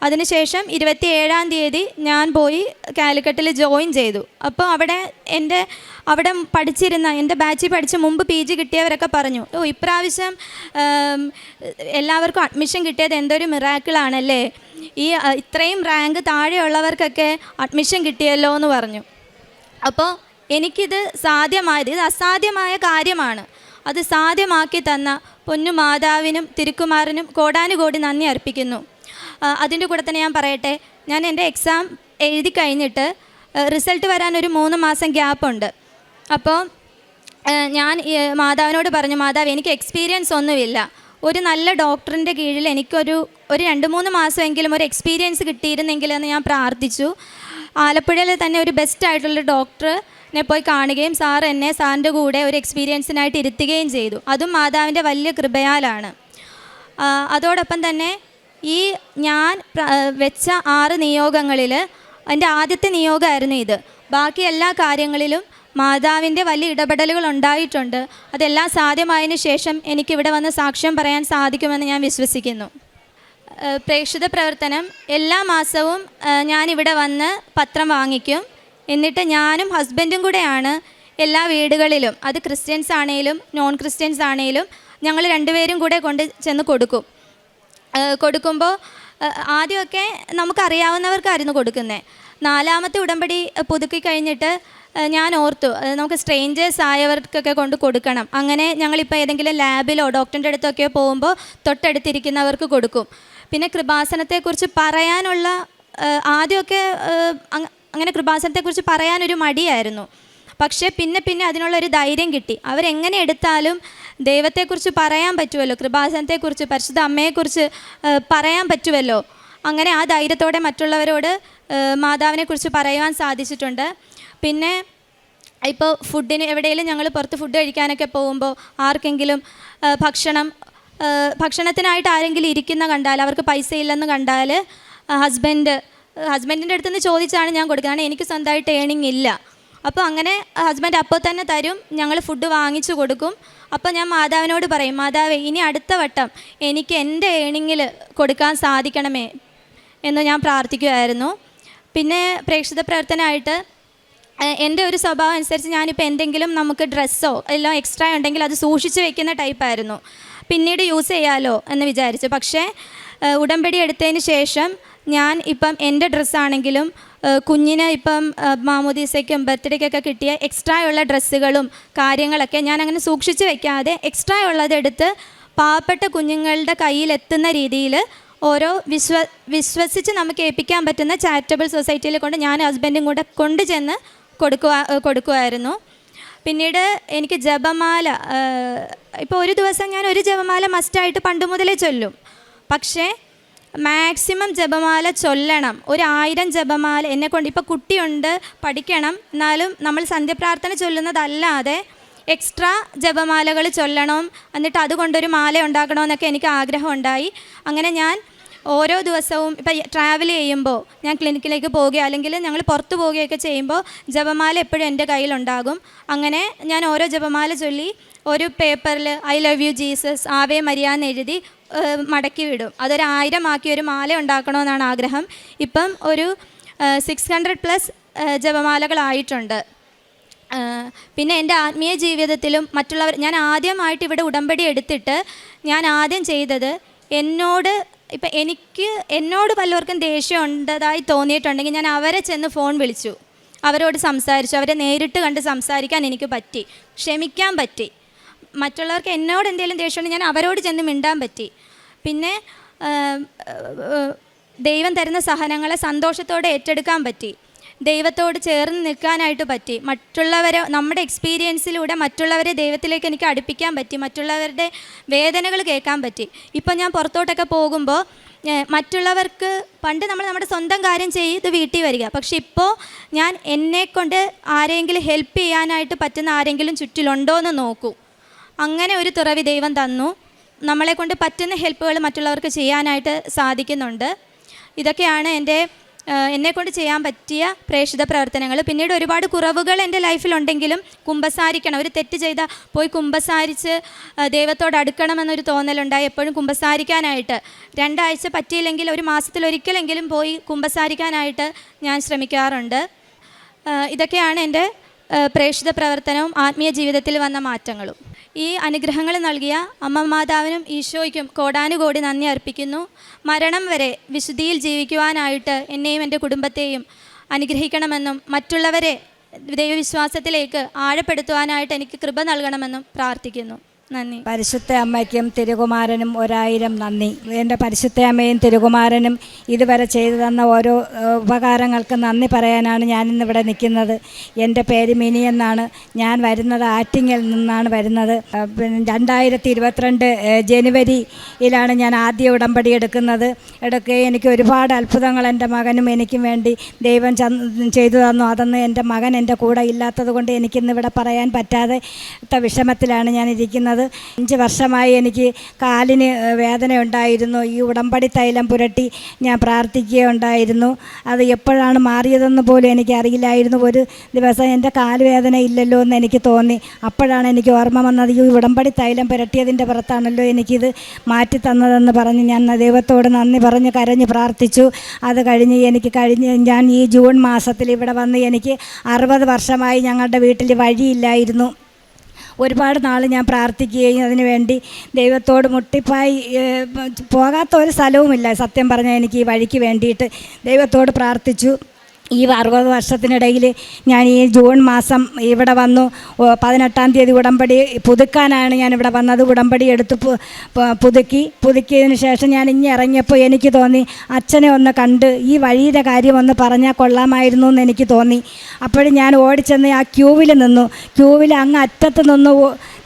അതിനുശേഷം 27-ാം തീയതി ഞാൻ പോയി കാലിക്കറ്റിൽ ജോയിൻ ചെയ്തു. അപ്പോൾ അവിടെ പഠിച്ചിരുന്ന എൻ്റെ ബാച്ചിൽ പഠിച്ച് മുമ്പ് PG കിട്ടിയവരൊക്കെ പറഞ്ഞു, ഇപ്രാവശ്യം എല്ലാവർക്കും അഡ്മിഷൻ കിട്ടിയത് എന്തൊരു മിറാക്കിളാണല്ലേ, ഈ ഇത്രയും റാങ്ക് താഴെയുള്ളവർക്കൊക്കെ അഡ്മിഷൻ കിട്ടിയല്ലോ എന്ന് പറഞ്ഞു. അപ്പോൾ എനിക്കിത് സാധ്യമായത്, ഇത് അസാധ്യമായ കാര്യമാണ്. അത് സാധ്യമാക്കി തന്ന പൊന്നു മാതാവിനും തിരുക്കുമാരനും കോടാനുകോടി നന്ദി അർപ്പിക്കുന്നു. അതിൻ്റെ കൂടെ തന്നെ ഞാൻ പറയട്ടെ, ഞാൻ എൻ്റെ എക്സാം എഴുതി കഴിഞ്ഞിട്ട് റിസൾട്ട് വരാനൊരു 3 മാസം ഗ്യാപ്പുണ്ട്. അപ്പോൾ ഞാൻ മാതാവിനോട് പറഞ്ഞു, മാതാവ് എനിക്ക് എക്സ്പീരിയൻസ് ഒന്നുമില്ല, ഒരു നല്ല ഡോക്ടറിൻ്റെ കീഴിൽ എനിക്കൊരു 2-3 മാസമെങ്കിലും ഒരു എക്സ്പീരിയൻസ് കിട്ടിയിരുന്നെങ്കിലെന്ന് ഞാൻ പ്രാർത്ഥിച്ചു. ആലപ്പുഴയിൽ തന്നെ ഒരു ബെസ്റ്റായിട്ടുള്ള ഡോക്ടറിനെ പോയി കാണുകയും സാറിൻ്റെ കൂടെ ഒരു എക്സ്പീരിയൻസിനായിട്ട് ഇരുത്തുകയും ചെയ്തു. അതും മാതാവിൻ്റെ വലിയ കൃപയാലാണ്. അതോടൊപ്പം തന്നെ ഈ ഞാൻ വെച്ച 6 നിയോഗങ്ങളിൽ എൻ്റെ ആദ്യത്തെ നിയോഗമായിരുന്നു ഇത്. ബാക്കി എല്ലാ കാര്യങ്ങളിലും മാതാവിൻ്റെ വലിയ ഇടപെടലുകൾ ഉണ്ടായിട്ടുണ്ട്. അതെല്ലാം സാധ്യമായതിനു ശേഷം എനിക്കിവിടെ വന്ന് സാക്ഷ്യം പറയാൻ സാധിക്കുമെന്ന് ഞാൻ വിശ്വസിക്കുന്നു. പ്രേക്ഷിത പ്രവർത്തനം എല്ലാ മാസവും ഞാനിവിടെ വന്ന് പത്രം വാങ്ങിക്കും. എന്നിട്ട് ഞാനും ഹസ്ബൻഡും കൂടെയാണ് എല്ലാ വീടുകളിലും, അത് ക്രിസ്ത്യൻസ് ആണെങ്കിലും നോൺ ക്രിസ്ത്യൻസ് ആണെങ്കിലും ഞങ്ങൾ 2 പേരും കൂടെ കൊണ്ട് ചെന്ന് കൊടുക്കുമ്പോൾ ആദ്യമൊക്കെ നമുക്കറിയാവുന്നവർക്കായിരുന്നു കൊടുക്കുന്നത്. 4ാമത്തെ ഉടമ്പടി പുതുക്കി കഴിഞ്ഞിട്ട് ഞാൻ ഓർത്തു നമുക്ക് സ്ട്രേഞ്ചേഴ്സ് ആയവർക്കൊക്കെ കൊണ്ട് കൊടുക്കണം. അങ്ങനെ ഞങ്ങളിപ്പോൾ ഏതെങ്കിലും ലാബിലോ ഡോക്ടറിൻ്റെ അടുത്തൊക്കെ പോകുമ്പോൾ തൊട്ടടുത്തിരിക്കുന്നവർക്ക് കൊടുക്കും. പിന്നെ കൃപാസനത്തെക്കുറിച്ച് പറയാനുള്ള ആദ്യമൊക്കെ അങ്ങനെ കൃപാസനത്തെക്കുറിച്ച് പറയാനൊരു മടിയായിരുന്നു. പക്ഷേ പിന്നെ അതിനുള്ളൊരു ധൈര്യം കിട്ടി. അവരെങ്ങനെ എടുത്താലും ദൈവത്തെക്കുറിച്ച് പറയാൻ പറ്റുമല്ലോ, കൃപാസനത്തെക്കുറിച്ച് പരിശുദ്ധ അമ്മയെക്കുറിച്ച് പറയാൻ പറ്റുമല്ലോ. അങ്ങനെ ആ ധൈര്യത്തോടെ മറ്റുള്ളവരോട് മാതാവിനെക്കുറിച്ച് പറയുവാൻ സാധിച്ചിട്ടുണ്ട്. പിന്നെ ഇപ്പോൾ ഫുഡിന് എവിടെയെങ്കിലും ഞങ്ങൾ പുറത്ത് ഫുഡ് കഴിക്കാനൊക്കെ പോകുമ്പോൾ ആർക്കെങ്കിലും ഭക്ഷണത്തിനായിട്ട് ആരെങ്കിലും ഇരിക്കുന്ന കണ്ടാൽ, അവർക്ക് പൈസ ഇല്ലെന്ന് കണ്ടാൽ ഹസ്ബൻഡിൻ്റെ അടുത്തുനിന്ന് ചോദിച്ചാണ് ഞാൻ കൊടുക്കുന്നത്. കാരണം എനിക്ക് സ്വന്തമായിട്ട് ഏണിങ് ഇല്ല. അപ്പോൾ അങ്ങനെ ഹസ്ബൻഡ് അപ്പോൾ തന്നെ തരും, ഞങ്ങൾ ഫുഡ് വാങ്ങിച്ചു കൊടുക്കും. അപ്പോൾ ഞാൻ മാതാവിനോട് പറയും, മാതാവേ ഇനി അടുത്ത വട്ടം എനിക്ക് എൻ്റെ ഏണിങ്ങിൽ കൊടുക്കാൻ സാധിക്കണമേ എന്ന് ഞാൻ പ്രാർത്ഥിക്കുമായിരുന്നു. പിന്നെ പ്രേക്ഷിത പ്രവർത്തനമായിട്ട് എൻ്റെ ഒരു സ്വഭാവം അനുസരിച്ച് ഞാനിപ്പോൾ എന്തെങ്കിലും നമുക്ക് ഡ്രസ്സോ എല്ലാം എക്സ്ട്രാ ഉണ്ടെങ്കിൽ അത് സൂക്ഷിച്ച് വെക്കുന്ന ടൈപ്പായിരുന്നു. പിന്നീട് യൂസ് ചെയ്യാമല്ലോ എന്ന് വിചാരിച്ചു. പക്ഷേ ഉടമ്പടി എടുത്തതിന് ശേഷം ഞാൻ ഇപ്പം എൻ്റെ ഡ്രസ്സാണെങ്കിലും കുഞ്ഞിന് ഇപ്പം മാമോദീസയ്ക്കും ബർത്ത്ഡേക്കൊക്കെ കിട്ടിയ എക്സ്ട്രാ ഉള്ള ഡ്രസ്സുകളും കാര്യങ്ങളൊക്കെ ഞാൻ അങ്ങനെ സൂക്ഷിച്ച് വെക്കാതെ എക്സ്ട്രാ ഉള്ളതെടുത്ത് പാവപ്പെട്ട കുഞ്ഞുങ്ങളുടെ കയ്യിലെത്തുന്ന രീതിയിൽ ഓരോ വിശ്വസിച്ച് നമുക്ക് ഏൽപ്പിക്കാൻ പറ്റുന്ന ചാരിറ്റബിൾ സൊസൈറ്റിയിൽ കൊണ്ട് ഞാൻ ഹസ്ബൻഡും കൂടെ കൊണ്ടുചെന്ന് കൊടുക്കുമായിരുന്നു. പിന്നീട് എനിക്ക് ജപമാല, ഇപ്പോൾ ഒരു ദിവസം ഞാൻ ഒരു ജപമാല മസ്റ്റായിട്ട് പണ്ട് മുതലേ ചൊല്ലും. പക്ഷേ മാക്സിമം ജപമാല ചൊല്ലണം. 1000 ജപമാല എന്നെക്കൊണ്ട്, ഇപ്പോൾ കുട്ടിയുണ്ട് പഠിക്കണം, എന്നാലും നമ്മൾ സന്ധ്യപ്രാർത്ഥന ചൊല്ലുന്നതല്ലാതെ എക്സ്ട്രാ ജപമാലകൾ ചൊല്ലണം, എന്നിട്ട് അതുകൊണ്ടൊരു മാല ഉണ്ടാക്കണമെന്നൊക്കെ എനിക്ക് ആഗ്രഹമുണ്ടായി. അങ്ങനെ ഞാൻ ഓരോ ദിവസവും ഇപ്പോൾ ട്രാവൽ ചെയ്യുമ്പോൾ ഞാൻ ക്ലിനിക്കിലേക്ക് പോവുകയോ അല്ലെങ്കിൽ ഞങ്ങൾ പുറത്ത് പോവുകയൊക്കെ ചെയ്യുമ്പോൾ ജപമാല എപ്പോഴും എൻ്റെ കയ്യിലുണ്ടാകും. അങ്ങനെ ഞാൻ ഓരോ ജപമാല ചൊല്ലി ഒരു പേപ്പറിൽ I love you Jesus, Ave Maria എന്ന് എഴുതി മടക്കി വിടും. അതൊരു 1000 ആക്കി ഒരു മാല ഉണ്ടാക്കണമെന്നാണ് ആഗ്രഹം. ഇപ്പം ഒരു 600+ ജപമാലകളായിട്ടുണ്ട്. പിന്നെ എൻ്റെ ആത്മീയ ജീവിതത്തിലും ഞാൻ ആദ്യമായിട്ട് ഇവിടെ ഉടമ്പടി എടുത്തിട്ട് ഞാൻ ആദ്യം ചെയ്തത്, എന്നോട് പലർക്കും ദേഷ്യം ഉണ്ടതായി തോന്നിയിട്ടുണ്ടെങ്കിൽ ഞാൻ അവരെ ചെന്ന് ഫോൺ വിളിച്ചു, അവരോട് സംസാരിച്ചു, അവരെ നേരിട്ട് കണ്ട് സംസാരിക്കാൻ എനിക്ക് പറ്റി, ക്ഷമിക്കാൻ പറ്റി. മറ്റുള്ളവർക്ക് എന്നോട് എന്തെങ്കിലും ദേഷ്യമുണ്ടെങ്കിൽ ഞാൻ അവരോട് ചെന്ന് മിണ്ടാൻ പറ്റി. പിന്നെ ദൈവം തരുന്ന സഹനങ്ങളെ സന്തോഷത്തോടെ ഏറ്റെടുക്കാൻ പറ്റി, ദൈവത്തോട് ചേർന്ന് നിൽക്കാനായിട്ട് പറ്റി. നമ്മുടെ എക്സ്പീരിയൻസിലൂടെ മറ്റുള്ളവരെ ദൈവത്തിലേക്ക് എനിക്ക് അടുപ്പിക്കാൻ പറ്റി, മറ്റുള്ളവരുടെ വേദനകൾ കേൾക്കാൻ പറ്റി. ഇപ്പം ഞാൻ പുറത്തോട്ടൊക്കെ പോകുമ്പോൾ മറ്റുള്ളവർക്ക്, പണ്ട് നമ്മുടെ സ്വന്തം കാര്യം ചെയ്ത് വീട്ടിൽ വരിക, പക്ഷെ ഇപ്പോൾ ഞാൻ എന്നെക്കൊണ്ട് ആരെങ്കിലും ഹെൽപ്പ് ചെയ്യാനായിട്ട് പറ്റുന്ന ആരെങ്കിലും ചുറ്റിലുണ്ടോ എന്ന് നോക്കൂ. അങ്ങനെ ഒരു തുറവി ദൈവം തന്നു. നമ്മളെക്കൊണ്ട് പറ്റുന്ന ഹെൽപ്പുകൾ മറ്റുള്ളവർക്ക് ചെയ്യാനായിട്ട് സാധിക്കുന്നുണ്ട്. ഇതൊക്കെയാണ് എൻ്റെ എന്നെക്കൊണ്ട് ചെയ്യാൻ പറ്റിയ പ്രേക്ഷിത പ്രവർത്തനങ്ങൾ. പിന്നീട് ഒരുപാട് കുറവുകൾ എൻ്റെ ലൈഫിലുണ്ടെങ്കിലും കുമ്പസാരിക്കണം, ഒരു തെറ്റ് ചെയ്താൽ പോയി കുമ്പസാരിച്ച് ദൈവത്തോട് അടുക്കണമെന്നൊരു തോന്നലുണ്ടായി. എപ്പോഴും കുമ്പസാരിക്കാനായിട്ട് 2 ആഴ്ച പറ്റിയില്ലെങ്കിൽ 1 മാസത്തിലൊരിക്കലെങ്കിലും പോയി കുമ്പസാരിക്കാനായിട്ട് ഞാൻ ശ്രമിക്കാറുണ്ട്. ഇതൊക്കെയാണ് എൻ്റെ പ്രേക്ഷിത പ്രവർത്തനവും ആത്മീയ ജീവിതത്തിൽ വന്ന മാറ്റങ്ങളും. ഈ അനുഗ്രഹങ്ങൾ നൽകിയ അമ്മ മാതാവിനും ഈശോയ്ക്കും കോടാനുകോടി നന്ദി അർപ്പിക്കുന്നു. മരണം വരെ വിശുദ്ധിയിൽ ജീവിക്കുവാനായിട്ട് എന്നെയും എൻ്റെ കുടുംബത്തെയും അനുഗ്രഹിക്കണമെന്നും മറ്റുള്ളവരെ ദൈവവിശ്വാസത്തിലേക്ക് ആഴപ്പെടുത്തുവാനായിട്ട് എനിക്ക് കൃപ നൽകണമെന്നും പ്രാർത്ഥിക്കുന്നു. നന്ദി. പരിശുദ്ധ അമ്മയ്ക്കും തിരുകുമാരനും 1000 നന്ദി. എൻ്റെ പരിശുദ്ധ അമ്മയും തിരുകുമാരനും ഇതുവരെ ചെയ്തു തന്ന ഓരോ ഉപകാരങ്ങൾക്ക് നന്ദി പറയാനാണ് ഞാനിന്നിവിടെ നിൽക്കുന്നത്. എൻ്റെ പേര് മിനി എന്നാണ്. ഞാൻ വരുന്നത് ആറ്റിങ്ങിൽ നിന്നാണ് വരുന്നത്. 2022 ജനുവരിയിലാണ് ഞാൻ ആദ്യ ഉടമ്പടി എടുക്കുന്നത്. എനിക്ക് ഒരുപാട് അത്ഭുതങ്ങൾ എൻ്റെ മകനും എനിക്കും വേണ്ടി ദൈവം ചെയ്തു തന്നു. അതൊന്ന് എൻ്റെ മകൻ എൻ്റെ കൂടെ ഇല്ലാത്തത് കൊണ്ട് എനിക്കിന്നിവിടെ പറയാൻ പറ്റാതെ വിഷമത്തിലാണ് ഞാൻ ഇരിക്കുന്നത്. 5 വർഷമായി എനിക്ക് കാലിന് വേദന ഉണ്ടായിരുന്നു. ഈ ഉടമ്പടി തൈലം പുരട്ടി ഞാൻ പ്രാർത്ഥിക്കുകയുണ്ടായിരുന്നു. അത് എപ്പോഴാണ് മാറിയതെന്ന് പോലും എനിക്കറിയില്ലായിരുന്നു. ഒരു ദിവസം എൻ്റെ കാല് വേദന ഇല്ലല്ലോ എന്ന് എനിക്ക് തോന്നി. അപ്പോഴാണ് എനിക്ക് ഓർമ്മ വന്നത്, ഈ ഉടമ്പടി തൈലം പുരട്ടിയതിൻ്റെ പുറത്താണല്ലോ എനിക്കിത് മാറ്റി തന്നതെന്ന് പറഞ്ഞ് ഞാൻ ദൈവത്തോട് നന്ദി പറഞ്ഞ് കരഞ്ഞ് പ്രാർത്ഥിച്ചു. അത് കഴിഞ്ഞ് ഞാൻ ഈ ജൂൺ മാസത്തിൽ ഇവിടെ വന്ന് എനിക്ക് 60 വർഷമായി ഞങ്ങളുടെ വീട്ടിൽ വഴിയില്ലായിരുന്നു. ഒരുപാട് നാൾ ഞാൻ പ്രാർത്ഥിക്കുകയും അതിനുവേണ്ടി ദൈവത്തോട് മുട്ടിപ്പായി പോകാത്ത ഒരു സ്ഥലവുമില്ല. സത്യം പറഞ്ഞാൽ എനിക്ക് ഈ വഴിക്ക് വേണ്ടിയിട്ട് ദൈവത്തോട് പ്രാർത്ഥിച്ചു. ഈ 60 വർഷത്തിനിടയിൽ ഞാൻ ഈ ജൂൺ മാസം ഇവിടെ വന്നു. 18-ാം തീയതി ഉടമ്പടി പുതുക്കാനാണ് ഞാനിവിടെ വന്നത്. ഉടമ്പടി എടുത്ത് പുതുക്കിയതിന് ശേഷം ഞാൻ ഇറങ്ങിയപ്പോൾ എനിക്ക് തോന്നി, അച്ഛനെ ഒന്ന് കണ്ട് ഈ വഴിയുടെ കാര്യം ഒന്ന് പറഞ്ഞാൽ കൊള്ളാമായിരുന്നു എന്ന് എനിക്ക് തോന്നി. അപ്പോഴും ഞാൻ ഓടിച്ചെന്ന് ആ ക്യൂവിൽ നിന്നു. ക്യൂവിൽ അങ്ങ് അറ്റത്ത് നിന്ന്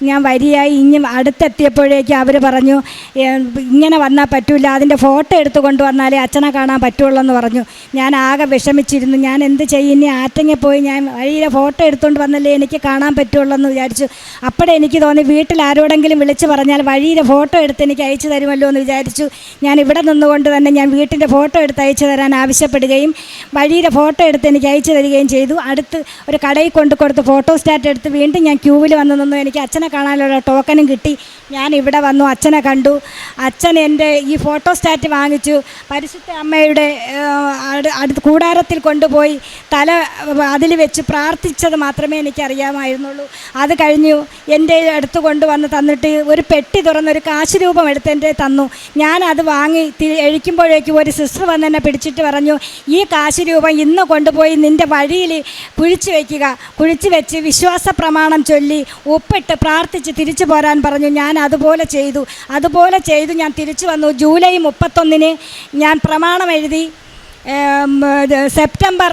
ഞാൻ വരിയായി അടുത്തെത്തിയപ്പോഴേക്കും അവർ പറഞ്ഞു, ഇങ്ങനെ വന്നാൽ പറ്റില്ല, അതിൻ്റെ ഫോട്ടോ എടുത്ത് കൊണ്ടുവന്നാലേ അച്ഛനെ കാണാൻ പറ്റുള്ളൂ എന്ന് പറഞ്ഞു. ഞാൻ ആകെ വിഷമിച്ചിരുന്നു. ഞാൻ എന്ത് ചെയ്യും? ഇനി ആറ്റങ്ങ പോയി ഞാൻ വഴിയിലെ ഫോട്ടോ എടുത്തുകൊണ്ട് വന്നല്ലേ എനിക്ക് കാണാൻ പറ്റുള്ളൂ എന്ന് വിചാരിച്ചു. അപ്പോഴേ എനിക്ക് തോന്നി, വീട്ടിൽ ആരോടെങ്കിലും വിളിച്ച് പറഞ്ഞാൽ വഴിയിലെ ഫോട്ടോ എടുത്ത് എനിക്ക് അയച്ചു തരുമല്ലോ എന്ന് വിചാരിച്ചു. ഞാൻ ഇവിടെ നിന്നുകൊണ്ട് തന്നെ ഞാൻ വീട്ടിൻ്റെ ഫോട്ടോ എടുത്ത് അയച്ചു തരാൻ ആവശ്യപ്പെടുകയും വഴിയിലെ ഫോട്ടോ എടുത്ത് എനിക്ക് അയച്ചു തരികയും ചെയ്തു. അടുത്ത് ഒരു കടയിൽ കൊടുത്ത് ഫോട്ടോ സ്റ്റാറ്റ് എടുത്ത് വീണ്ടും ഞാൻ ക്യൂവിൽ വന്ന് നിന്നു. എനിക്ക് അച്ഛനെ കാണാനുള്ള ടോക്കനും കിട്ടി. ഞാൻ ഇവിടെ വന്നു, അച്ഛനെ കണ്ടു. അച്ഛൻ എൻ്റെ ഈ ഫോട്ടോ സ്റ്റാറ്റ് വാങ്ങിച്ചു. പരിശുദ്ധ അമ്മയുടെ കൂടാരത്തിൽ കൊണ്ടുപോയി അതിൽ വെച്ച് പ്രാർത്ഥിച്ചത് മാത്രമേ എനിക്കറിയാമായിരുന്നുള്ളൂ. അത് കഴിഞ്ഞു എൻ്റെ അടുത്ത് കൊണ്ടുവന്ന് തന്നിട്ട് ഒരു പെട്ടി തുറന്നൊരു കാശ് രൂപം എടുത്ത് എൻ്റെ തന്നു. ഞാൻ അത് വാങ്ങി എഴിക്കുമ്പോഴേക്കും ഒരു സിസ്റ്റർ വന്ന് എന്നെ പിടിച്ചിട്ട് പറഞ്ഞു, ഈ കാശ് രൂപം ഇന്ന് കൊണ്ടുപോയി നിൻ്റെ വഴിയിൽ കുഴിച്ച് വയ്ക്കുക. കുഴിച്ച് വെച്ച് വിശ്വാസ പ്രമാണം ചൊല്ലി ഉപ്പിട്ട് പ്രാർത്ഥിച്ച് തിരിച്ചു പോരാൻ പറഞ്ഞു. ഞാൻ അതുപോലെ ചെയ്തു. ഞാൻ തിരിച്ചു വന്നു. ജൂലൈ 31 ഞാൻ പ്രമാണം എഴുതി. സെപ്റ്റംബർ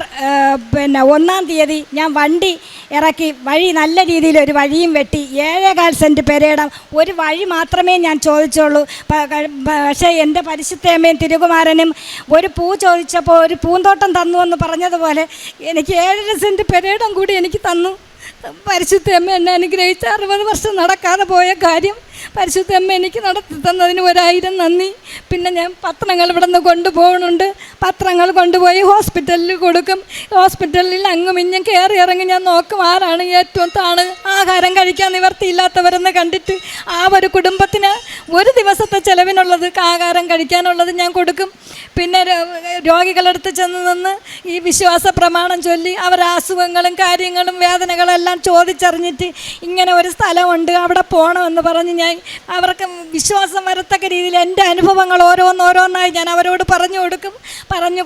1-ാം തീയതി ഞാൻ വണ്ടി ഇറക്കി. വഴി നല്ല രീതിയിൽ ഒരു വഴിയും വെട്ടി. 7.25 സെൻറ്റ് പെരയിടം ഒരു വഴി മാത്രമേ ഞാൻ ചോദിച്ചുള്ളൂ. പക്ഷേ എൻ്റെ പരിശുദ്ധയമ്മയും തിരുകുമാരനും ഒരു പൂ ചോദിച്ചപ്പോൾ ഒരു പൂന്തോട്ടം തന്നു എന്ന് പറഞ്ഞതുപോലെ എനിക്ക് 7.5 സെൻറ്റ് പെരയിടം കൂടി എനിക്ക് തന്നു. പരിശുദ്ധയമ്മ എന്നെ അനുഗ്രഹിച്ച് 60 വർഷം നടക്കാതെ പോയ കാര്യം പരിശുദ്ധ അമ്മ എനിക്ക് നടത്തി തന്നതിന് 1000 നന്ദി. പിന്നെ ഞാൻ പത്രങ്ങൾ ഇവിടെ നിന്ന് കൊണ്ടുപോകുന്നുണ്ട്. പത്രങ്ങൾ കൊണ്ടുപോയി ഹോസ്പിറ്റലിൽ കൊടുക്കും. ഹോസ്പിറ്റലിൽ അങ്ങും ഇഞ്ഞും കയറി ഇറങ്ങി ഞാൻ നോക്കും ആരാണ് ഏറ്റവും ആഹാരം കഴിക്കാൻ നിവർത്തിയില്ലാത്തവരെന്ന് കണ്ടിട്ട് ആ ഒരു കുടുംബത്തിന് ഒരു ദിവസത്തെ ചിലവിനുള്ളത് ആഹാരം കഴിക്കാനുള്ളത് ഞാൻ കൊടുക്കും. പിന്നെ രോഗികളടുത്ത് ചെന്ന് നിന്ന് ഈ വിശ്വാസ പ്രമാണം ചൊല്ലി അവരുടെ അസുഖങ്ങളും കാര്യങ്ങളും വേദനകളെല്ലാം ചോദിച്ചറിഞ്ഞിട്ട് ഇങ്ങനെ ഒരു സ്ഥലമുണ്ട് അവിടെ പോകണമെന്ന് പറഞ്ഞ് ഞാൻ അവർക്ക് വിശ്വാസം വരത്തക്ക രീതിയിൽ എൻ്റെ അനുഭവങ്ങൾ ഓരോന്നായി ഞാൻ അവരോട് പറഞ്ഞു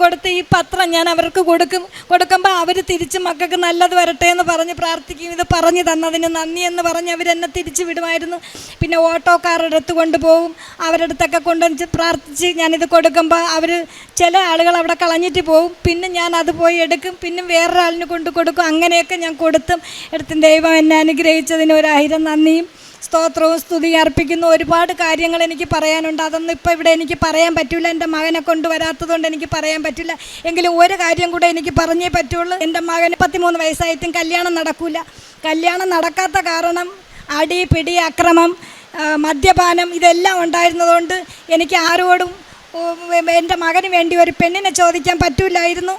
കൊടുത്ത് ഈ പത്രം ഞാൻ അവർക്ക് കൊടുക്കുമ്പോൾ അവർ തിരിച്ച് മക്കൾക്ക് നല്ലത് വരട്ടെ എന്ന് പറഞ്ഞ് പ്രാർത്ഥിക്കും. ഇത് പറഞ്ഞു തന്നതിന് നന്ദി എന്ന് പറഞ്ഞ് അവരെന്നെ തിരിച്ചു വിടുമായിരുന്നു. പിന്നെ ഓട്ടോക്കാരുടെ അടുത്ത് കൊണ്ടുപോകും. അവരുടെ അടുത്തൊക്കെ കൊണ്ടുവന്ന് പ്രാർത്ഥിച്ച് ഞാനിത് കൊടുക്കുമ്പോൾ അവർ ചില ആളുകൾ അവിടെ കളഞ്ഞിട്ട് പോകും. പിന്നെ ഞാൻ അത് പോയി എടുക്കും. പിന്നെ വേറൊരാളിന് കൊടുക്കും. അങ്ങനെയൊക്കെ ഞാൻ എടുത്തും ദൈവം എന്നെ അനുഗ്രഹിച്ചതിന് 1000 നന്ദിയും സ്തോത്രവും സ്തുതി അർപ്പിക്കുന്നു. ഒരുപാട് കാര്യങ്ങൾ എനിക്ക് പറയാനുണ്ട്. അതൊന്നും ഇപ്പോൾ ഇവിടെ എനിക്ക് പറയാൻ പറ്റില്ല. എൻ്റെ മകനെ കൊണ്ടുവരാത്തതുകൊണ്ട് എനിക്ക് പറയാൻ പറ്റില്ല. എങ്കിലും ഒരു കാര്യം കൂടെ എനിക്ക് പറഞ്ഞേ പറ്റുള്ളൂ. എൻ്റെ മകന് 13 വയസ്സായിട്ടും കല്യാണം നടക്കില്ല. കല്യാണം നടക്കാത്ത കാരണം അടി പിടി അക്രമം മദ്യപാനം ഇതെല്ലാം ഉണ്ടായിരുന്നതുകൊണ്ട് എനിക്ക് ആരോടും എൻ്റെ മകന് വേണ്ടി ഒരു പെണ്ണിനെ ചോദിക്കാൻ പറ്റൂലായിരുന്നു.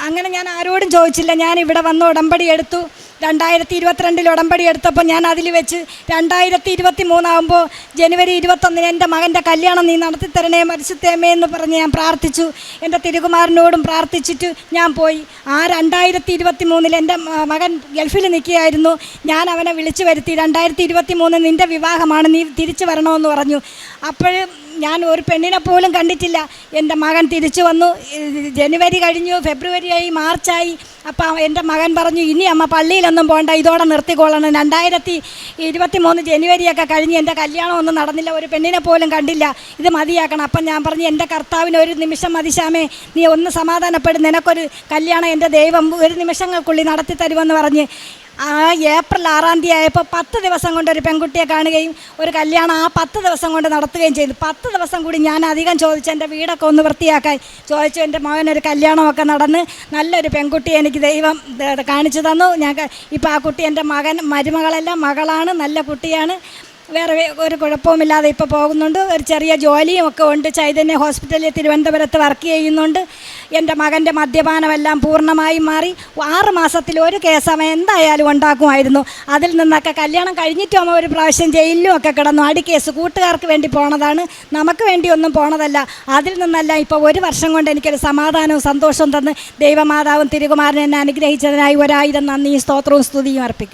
അങ്ങനെ ഞാൻ ആരോടും ചോദിച്ചില്ല. ഞാൻ ഇവിടെ വന്ന് ഉടമ്പടി എടുത്തു. 2022 ഉടമ്പടി എടുത്തപ്പോൾ ഞാൻ അതിൽ വെച്ച് 2023 ആകുമ്പോൾ ജനുവരി 21 എൻ്റെ മകൻ്റെ കല്യാണം നീ നടത്തിത്തരണേ പരിശുദ്ധമേ എന്ന് പറഞ്ഞ് ഞാൻ പ്രാർത്ഥിച്ചു. എൻ്റെ തിരുകുമാരനോടും പ്രാർത്ഥിച്ചിട്ട് ഞാൻ പോയി. ആ 2023 എൻ്റെ മകൻ ഗൾഫിൽ നിൽക്കുകയായിരുന്നു. ഞാൻ അവനെ വിളിച്ചു വരുത്തി. 2023 നിൻ്റെ വിവാഹമാണ്, നീ തിരിച്ചു വരണമെന്ന് പറഞ്ഞു. അപ്പോൾ ഞാൻ ഒരു പെണ്ണിനെ പോലും കണ്ടിട്ടില്ല. എൻ്റെ മകൻ തിരിച്ചു വന്നു. ജനുവരി കഴിഞ്ഞു, ഫെബ്രുവരിയായി, മാർച്ചായി. അപ്പം എൻ്റെ മകൻ പറഞ്ഞു, ഇനി അമ്മ പള്ളിയിലൊന്നും പോകണ്ട, ഇതോടെ നിർത്തിക്കൊള്ളണം. 2023 ജനുവരിയൊക്കെ കഴിഞ്ഞ് എൻ്റെ കല്യാണമൊന്നും നടന്നില്ല, ഒരു പെണ്ണിനെ പോലും കണ്ടില്ല, ഇത് മതിയാക്കണം. അപ്പം ഞാൻ പറഞ്ഞു, എൻ്റെ കർത്താവിന് ഒരു നിമിഷം മതി ശ്യാമേ, നീ ഒന്ന് സമാധാനപ്പെടും, നിനക്കൊരു കല്യാണം എൻ്റെ ദൈവം ഒരു നിമിഷങ്ങൾക്കുള്ളിൽ നടത്തി തരുമെന്ന് പറഞ്ഞ് ഏപ്രിൽ 6 ആയപ്പോൾ 10 ദിവസം കൊണ്ട് ഒരു പെൺകുട്ടിയെ കാണുകയും ഒരു കല്യാണം ആ 10 ദിവസം കൊണ്ട് നടത്തുകയും ചെയ്തു. 10 ദിവസം കൂടി ഞാൻ അധികം ചോദിച്ചു, എൻ്റെ വീടൊക്കെ ഒന്ന് വൃത്തിയാക്കാൻ ചോദിച്ചു. എൻ്റെ മകനൊരു കല്യാണമൊക്കെ നടന്ന് നല്ലൊരു പെൺകുട്ടിയെ എനിക്ക് ദൈവം കാണിച്ചു തന്നു. ഞാൻ ഇപ്പോൾ ആ കുട്ടി എൻ്റെ മരുമകളല്ല, മകളാണ്, നല്ല കുട്ടിയാണ്. വേറെ ഒരു കുഴപ്പവുമില്ലാതെ ഇപ്പോൾ പോകുന്നുണ്ട്. ഒരു ചെറിയ ജോലിയും ഒക്കെ ഉണ്ട്. ചൈതന്യ ഹോസ്പിറ്റലിൽ തിരുവനന്തപുരത്ത് വർക്ക് ചെയ്യുന്നുണ്ട്. എൻ്റെ മകൻ്റെ മദ്യപാനമെല്ലാം പൂർണ്ണമായും മാറി. 6 മാസത്തിൽ ഒരു കേസ് അവൻ എന്തായാലും ഉണ്ടാക്കുമായിരുന്നു. അതിൽ നിന്നൊക്കെ കല്യാണം കഴിഞ്ഞിട്ടും അവൻ ഒരു പ്രാവശ്യം ജയിലിലും ഒക്കെ കിടന്നു. അടി കേസ്, കൂട്ടുകാർക്ക് വേണ്ടി പോണതാണ്, നമുക്ക് വേണ്ടിയൊന്നും പോണതല്ല. അതിൽ നിന്നെല്ലാം ഇപ്പോൾ 1 വർഷം കൊണ്ട് എനിക്കൊരു സമാധാനവും സന്തോഷവും തന്ന് ദൈവമാതാവും തിരുകുമാരൻ എന്നെ അനുഗ്രഹിച്ചതിനായി 1000 നന്ദിയും സ്തോത്രവും സ്തുതിയും അർപ്പിക്കും.